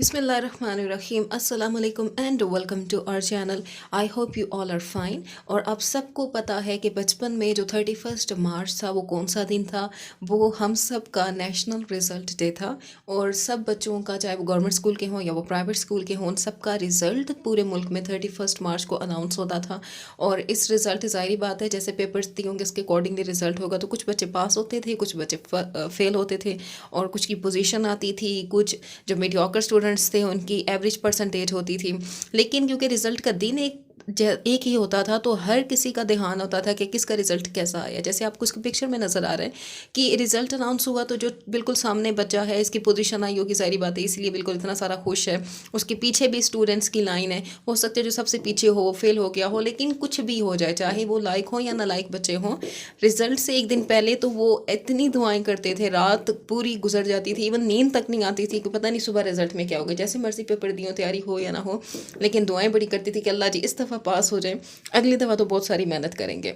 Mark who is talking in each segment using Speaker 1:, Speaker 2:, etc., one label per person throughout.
Speaker 1: बिस्मिल्लाहिर्रहमानिर्रहीम अस्सलाम वालेकुम and welcome to our channel. I hope you all are fine. और आप सबको पता है कि बचपन में जो 31 मार्च था वो कौन सा दिन था। वो हम सब का नेशनल रिज़ल्ट डे था। और सब बच्चों का, चाहे वो गवर्नमेंट स्कूल के हों या वो प्राइवेट स्कूल के हों, सबका रिज़ल्ट पूरे मुल्क में 31 मार्च को अनाउंस होता था। और इस रिज़ल्ट ज़ाहिर बात है जैसे पेपर्स दिए होंगे उसके अकॉर्डिंगली रिज़ल्ट होगा। तो कुछ बच्चे पास होते थे, कुछ बच्चे फेल होते थे और कुछ की पोजीशन आती थी। कुछ जो मीडियोकर स्टूडेंट्स थे उनकी एवरेज परसेंटेज होती थी। लेकिन क्योंकि रिज़ल्ट का दिन एक ही होता था तो हर किसी का ध्यान होता था कि किसका रिज़ल्ट कैसा आया। जैसे आपको उसके पिक्चर में नज़र आ रहा है कि रिज़ल्ट अनाउंस हुआ तो जो बिल्कुल सामने बच्चा है इसकी पोजीशन आई होगी, सारी बात है, इसलिए बिल्कुल इतना सारा खुश है। उसके पीछे भी स्टूडेंट्स की लाइन है, हो सकता है जो सबसे पीछे हो फेल हो गया हो, लेकिन कुछ भी हो जाए, चाहे वो लायक हो या ना लायक बच्चे हों, रिज़ल्ट से एक दिन पहले तो वो इतनी दुआएं करते थे, रात पूरी गुजर जाती थी, इवन नींद तक नहीं आती थी कि पता नहीं सुबह रिज़ल्ट में क्या होगा। जैसे मर्जी पेपर दियो, तैयारी हो या ना हो, लेकिन दुआएं बड़ी करती थी कि अल्लाह जी इस दफ़ा पास हो जाए, अगली दफ़ा तो बहुत सारी मेहनत करेंगे।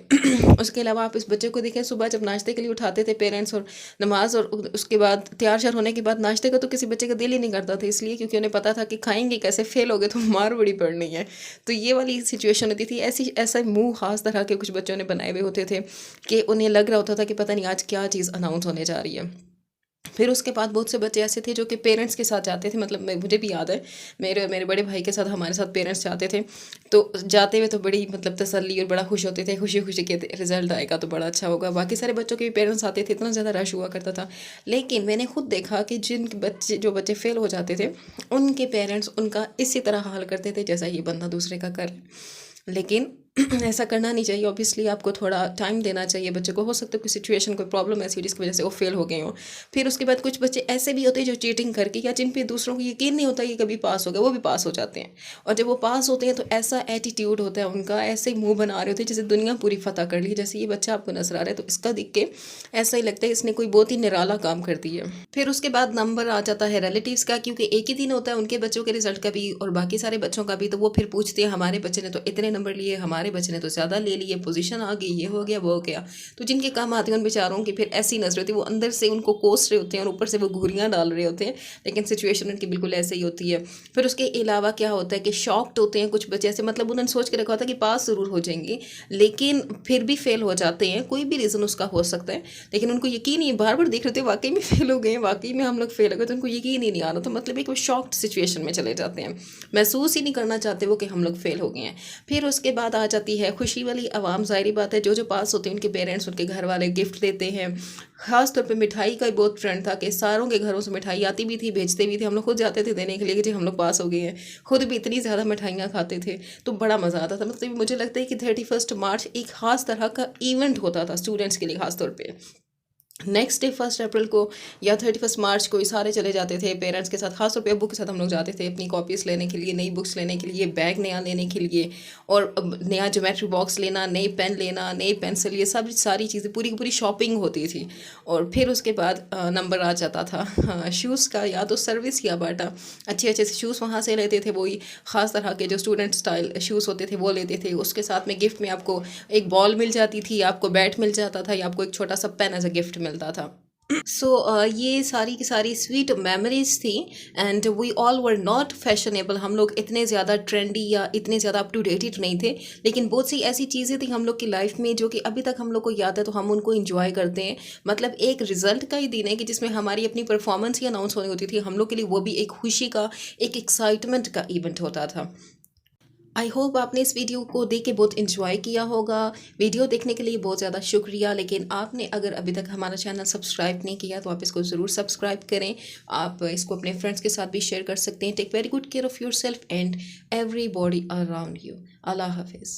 Speaker 1: उसके अलावा आप इस बच्चे को देखें, सुबह जब नाश्ते के लिए उठाते थे पेरेंट्स और नमाज और उसके बाद तैयार श्यार होने के बाद नाश्ते का तो किसी बच्चे का दिल ही नहीं करता था, इसलिए क्योंकि उन्हें पता था कि खाएंगे कैसे, फेल हो गए तो मार बड़ी पड़नी है। तो ये वाली सिचुएशन होती थी। ऐसा मुंह खास तरह के कुछ बच्चों ने बनाए हुए होते थे कि उन्हें लग रहा होता था कि पता नहीं आज क्या चीज़ अनाउंस होने जा रही है। फिर उसके बाद बहुत से बच्चे ऐसे थे जो कि पेरेंट्स के साथ जाते थे, मतलब मुझे भी याद है मेरे बड़े भाई के साथ हमारे साथ पेरेंट्स जाते थे। तो जाते हुए तो बड़ी मतलब तसल्ली और बड़ा खुश होते थे, खुशी खुशी के रिजल्ट आएगा तो बड़ा अच्छा होगा। बाकी सारे बच्चों के भी पेरेंट्स आते थे, इतना ज़्यादा रश हुआ करता था। लेकिन मैंने खुद देखा कि जो बच्चे फेल हो जाते थे उनके पेरेंट्स उनका इसी तरह हाल करते थे जैसा ये बंदा दूसरे का कर। लेकिन ऐसा करना नहीं चाहिए। ऑब्वियसली आपको थोड़ा टाइम देना चाहिए बच्चे को। हो सकता है कोई सिचुएशन, कोई प्रॉब्लम ऐसी हो जिसकी वजह से वो फेल हो गए हो। फिर उसके बाद कुछ बच्चे ऐसे भी होते हैं जो चीटिंग करके या जिन पे दूसरों को यकीन नहीं होता कि कभी पास हो गए, वो भी पास हो जाते हैं। और जब वो पास होते हैं तो ऐसा एटीट्यूड होता है उनका, ऐसे मुंह बना रहे होते हैं जैसे दुनिया पूरी फतह कर ली। जैसे ये बच्चा आपको नजर आ रहा है तो इसका देख के ऐसा ही लगता है इसने कोई बहुत ही निराला काम कर दिया। फिर उसके बाद नंबर आ जाता है रिलेटिव्स का, क्योंकि एक ही दिन होता है उनके बच्चों के रिजल्ट का भी और बाकी सारे बच्चों का भी। तो वो फिर पूछते हैं हमारे बच्चे ने तो इतने नंबर लिए, हमारे बच्चे ने तो ज़्यादा ले लिए, पोजीशन आ गई, ये हो गया वो हो गया। तो जिनके काम आते हैं उन बेचारों की फिर ऐसी नजर होती है, वो अंदर से उनको कोस रहे होते हैं और ऊपर से वो घुरियाँ डाल रहे होते हैं, लेकिन सिचुएशन उनकी बिल्कुल ऐसे ही होती है। फिर उसके अलावा क्या होता है कि शॉक्ड होते हैं कुछ बच्चे, ऐसे मतलब उन्होंने सोच के रखा होता है कि पास ज़रूर हो जाएंगे लेकिन फिर भी फेल हो जाते हैं। कोई भी रीज़न उसका हो सकता है, लेकिन उनको यकीन नहीं, बार बार देख रहे थे वाकई में फेल हो गए, वाकई में हम लोग फेल हो गए, तो उनको यकीन ही नहीं आ रहा। तो मतलब एक वो शॉक्ड सिचुएशन में चले जाते हैं, महसूस ही नहीं करना चाहते वो कि हम लोग फेल हो गए हैं। फिर उसके बाद आ जाती है खुशी वाली आवाम। ज़ाहिर बात है जो पास होते हैं उनके पेरेंट्स, उनके घर वाले गिफ्ट देते हैं। ख़ास तौर पे मिठाई का बहुत ट्रेंड था कि सारों के घरों से मिठाई आती भी थी, भेजते भी थे। हम लोग खुद जाते थे देने के लिए कि जी हम लोग पास हो गए हैं। खुद भी इतनी ज़्यादा मिठाइयाँ खाते थे तो बड़ा मज़ा आता था। मतलब मुझे लगता है कि 31 मार्च एक ख़ास तरह का इवेंट होता था स्टूडेंट्स के लिए ख़ास तौर पर। नेक्स्ट डे 1 अप्रैल को या 31 मार्च को ये सारे चले जाते थे पेरेंट्स के साथ, खासतौर पे अब्बू के साथ हम लोग जाते थे अपनी कॉपीज़ लेने के लिए, नई बुक्स लेने के लिए, बैग नया लेने के लिए और नया ज्योमेट्री बॉक्स लेना, नई पेन लेना, नई पेंसिल, ये सब सारी चीज़ें पूरी की पूरी शॉपिंग होती थी। और फिर उसके बाद नंबर आ जाता था शूज़ का, या तो सर्विस या बाटा। अच्छे अच्छे से शूज़ वहाँ से लेते थे, वही ख़ास तरह के जो स्टूडेंट स्टाइल शूज़ होते थे वो लेते थे। उसके साथ में गिफ्ट में आपको एक बॉल मिल जाती थी, आपको बैट मिल जाता था, या आपको एक छोटा सा पेन एज अ गिफ्ट मिलता था। सो ये सारी की सारी स्वीट मेमोरीज थी। And we all were not fashionable, हम लोग इतने ज़्यादा ट्रेंडी या इतने ज़्यादा अप टू डेटेड नहीं थे, लेकिन बहुत सी ऐसी चीज़ें थी हम लोग की लाइफ में जो कि अभी तक हम लोग को याद है तो हम उनको इंजॉय करते हैं। मतलब एक रिजल्ट का ही दिन है कि जिसमें हमारी अपनी परफॉर्मेंस ही अनाउंस होनी होती थी हम लोग के लिए, वो भी एक खुशी का, एक एक्साइटमेंट का इवेंट होता था। आई होप आपने इस वीडियो को देख के बहुत इन्जॉय किया होगा। वीडियो देखने के लिए बहुत ज़्यादा शुक्रिया। लेकिन आपने अगर अभी तक हमारा चैनल सब्सक्राइब नहीं किया तो आप इसको ज़रूर सब्सक्राइब करें। आप इसको अपने फ्रेंड्स के साथ भी शेयर कर सकते हैं। Take very good care of yourself and everybody around you. अल्लाह हाफिज़।